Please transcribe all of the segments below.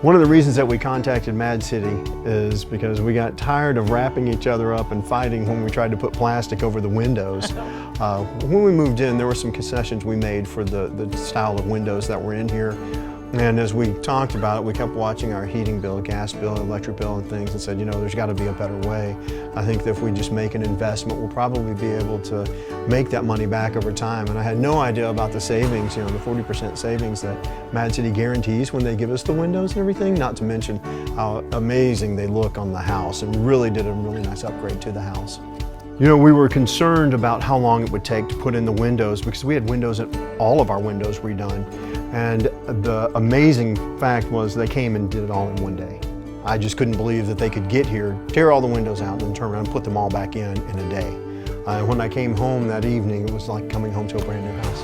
One of the reasons that we contacted Mad City is because we got tired of wrapping each other up and fighting when we tried to put plastic over the windows. When we moved in, there were some concessions we made for the style of windows that were in here. And as we talked about it, we kept watching our heating bill, gas bill, electric bill and things and said, you know, there's got to be a better way. I think that if we just make an investment, we'll probably be able to make that money back over time. And I had no idea about the savings, you know, the 40% savings that Mad City guarantees when they give us the windows and everything, not to mention how amazing they look on the house, and really did a really nice upgrade to the house. You know, we were concerned about how long it would take to put in the windows because we had windows at all of our windows redone. And the amazing fact was they came and did it all in one day. I just couldn't believe that they could get here, tear all the windows out, and then turn around and put them all back in a day. When I came home that evening, it was like coming home to a brand new house.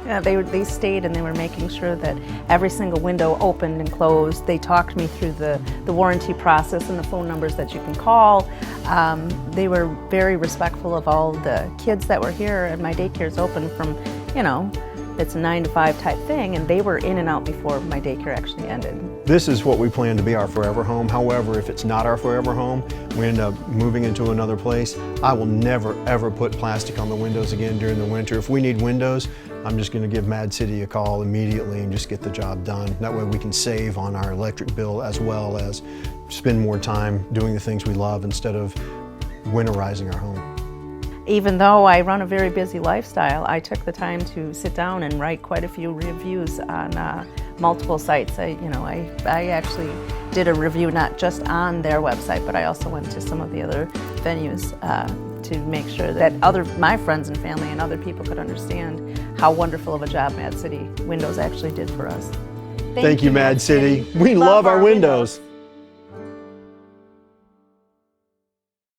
Yeah, they stayed and they were making sure that every single window opened and closed. They talked me through the warranty process and the phone numbers that you can call. They were very respectful of all the kids that were here, and my daycare's open from, you know, it's a 9 to 5 type thing, and they were in and out before my daycare actually ended. This is what we plan to be our forever home. However, if it's not our forever home, we end up moving into another place, I will never ever put plastic on the windows again during the winter. If we need windows, I'm just going to give Mad City a call immediately and just get the job done. That way we can save on our electric bill as well as spend more time doing the things we love instead of winterizing our home. Even though I run a very busy lifestyle, I took the time to sit down and write quite a few reviews on multiple sites. I actually did a review not just on their website, but I also went to some of the other venues to make sure that my friends and family and other people could understand how wonderful of a job Mad City Windows actually did for us. Thank you, Mad City. We love our windows.